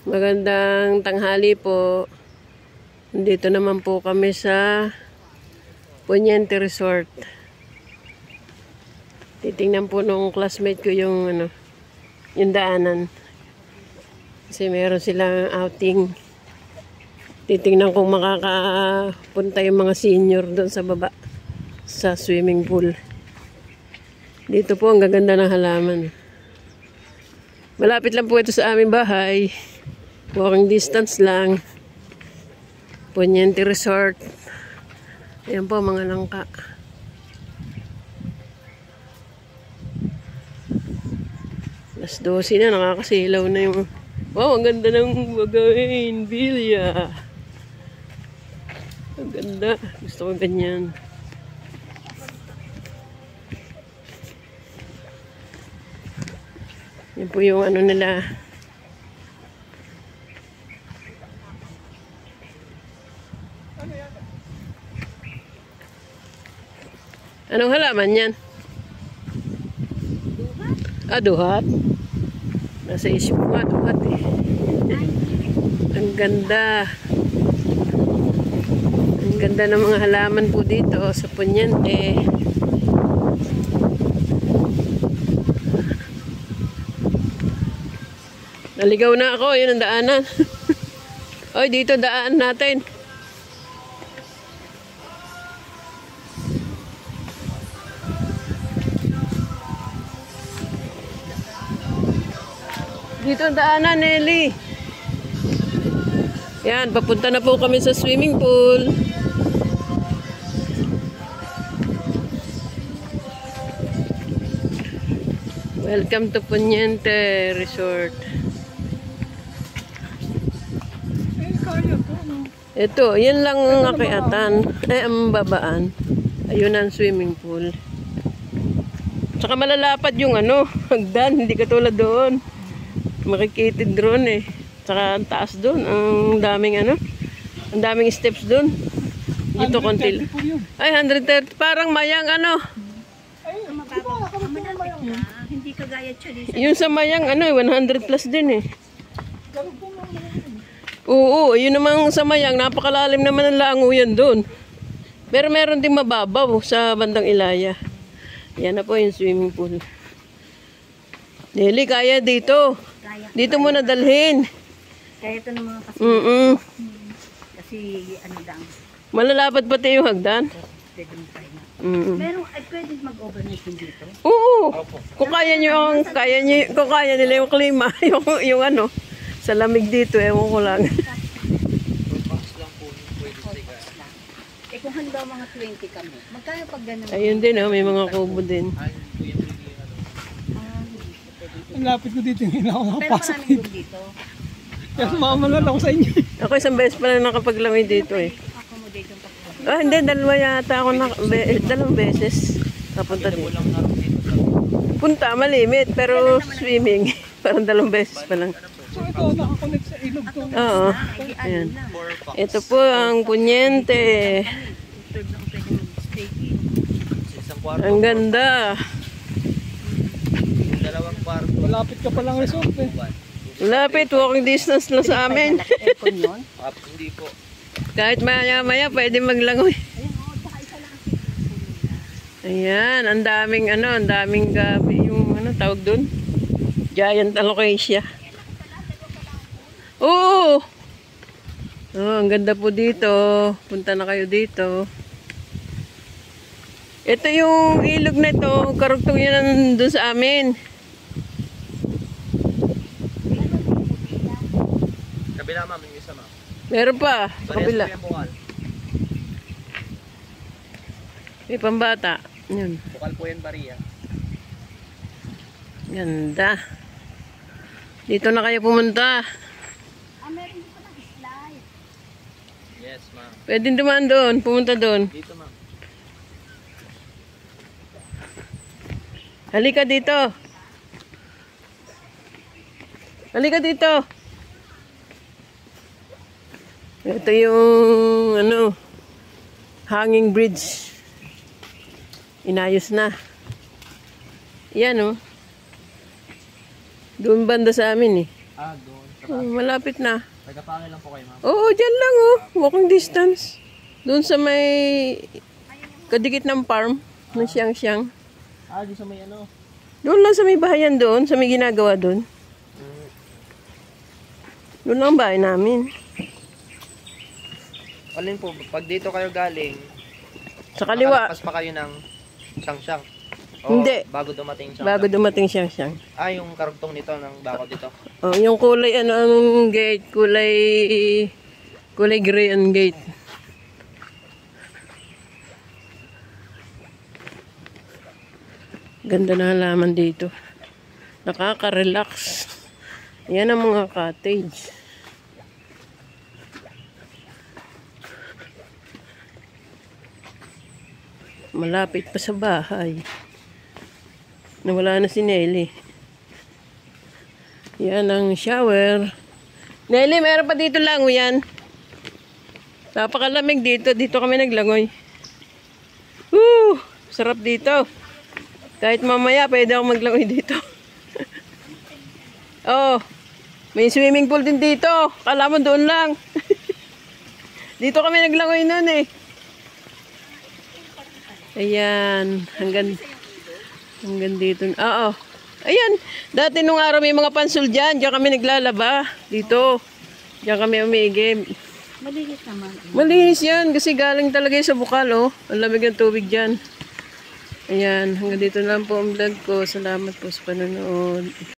Magandang tanghali po. Dito naman po kami sa Poniente Resort. Titingnan po nung classmate ko yung yung daanan. Kasi meron silang outing. Titingnan kung makakapunta yung mga senior doon sa baba sa swimming pool. Dito po ang gaganda ng halaman. Malapit lang po ito sa aming bahay. Walking distance lang. Poniente Resort. Ayan po mga langka. Alas 12 na, nakakasilaw na yung... Wow, ang ganda ng Bagain Villa. Ang ganda. Gusto ko ganyan. Yan po yung ano nila. Anong halaman yan? Ah, duhat. Nasa isip ko nga, duhat eh. Ang ganda. Ang ganda ng mga halaman po dito sa Poniente. Naligaw na ako, yun ang daanan. Oy, dito daan natin. Dito ang daanan, Nelly. Yan, papunta na po kami sa swimming pool. Welcome to Poniente Resort. Ito, yan lang ang akyatan. Ay, ang babaan. Ayun ang swimming pool. Tsaka malalapad yung hagdan. Hindi katulad doon. Makikitid drone eh. Tsaka ang taas doon. Ang daming ang daming steps doon. Dito konti. Ay, 130. Parang mayang Hindi kagaya Chalisa. Yung sa mayang 100 plus din eh. Oo, yun namang sa mayang. Napakalalim naman ang languyan doon. Pero meron din mababaw sa bandang Ilaya. Yan na po yung swimming pool. Nelly, kaya dito. Dito mo na dalhin. Kaya ito ng mga kasama. Kasi lang. Malalapad pati yung hagdan. Pwede mo tayo. Pero ay pwede mag-overnight din dito? Oo. Kung kaya nila yung klima, yung sa lamig dito, ewan ko lang. Eh kung halimbawa mga 20 kami, magkano pag gano'n? Ayun din, may mga kubo din. Ang lapit ko dito, hindi na ako Pero nakapasok maraming room dito. Kaya sumama ako sa inyo. Ako isang beses pa lang nakapaglamay dito eh. Accommodate yung pagkakas. Ah, hindi, dalawa yata ako dalawang beses. Napunta dito. Punta, malimit, pero swimming. Parang dalawang beses pa lang. So ito, nakakonect sa ilog to. Oo. Ayan. Ito po ang Poniente. Ang ganda. Malapit ka palang resort eh. Lapit, walking distance lang sa amin. Aircon yun? Hindi po. Kahit maya-maya, pwede maglangoy. Ayan, ang daming gabi yung tawag dun? Giant alocasia. Oo! Oh, ang ganda po dito. Punta na kayo dito. Ito yung ilog na ito. Karugtong yan dun sa amin. Kabila ma'am, yung isa ma'am. Meron pa. Sa kabila. May pambata. Yun. Bukal po yan, Maria. Ganda. Dito na kayo pumunta. Meron dito ng slide. Yes ma'am. Pwede dumaan doon. Pumunta doon. Dito ma'am. Halika dito. Halika dito. Ito yung hanging bridge. Inayos na. Yan Doon banda sa amin eh. Doon. Sa Malapit na. Nagkapangin lang po kayo, ma'am. Oo, dyan lang oh. Walking distance. Doon sa may kadikit ng farm ng siyang-siyang. Di sa may ano. Doon lang sa may bahayan doon, sa may ginagawa doon. Doon lang ang bahay namin. Alin po, pag dito kayo galing, Sa kaliwa. makalagpas pa kayo ng siyang-siyang. Hindi. Bago dumating siyang Bago dumating siyang-siyang. yung karugtong nito ng bako dito. Oh, yung kulay ano ang gate, kulay gray ang gate. Ganda na halaman dito. Nakaka-relax. Yan ang mga cottage. Malapit pa sa bahay. Nawala na si Nelly. Yan ang shower. Nelly, meron pa dito langoy yan. Napakalamig dito. Dito kami naglangoy. Woo! Sarap dito. Kahit mamaya, pwede ako maglangoy dito. Oh, may swimming pool din dito. Kala mo doon lang. Dito kami naglangoy noon eh. Ayan, hanggang dito. Oo. Ayan, dati nung araw may mga pansol dyan. Diyan kami naglalaba. Dito. Diyan kami umigib. Malinis naman. Malinis yan kasi galing talaga sa bukal oh. Ang lamig ng tubig dyan. Ayan, hanggang dito lang po ang vlog ko. Salamat po sa panonood.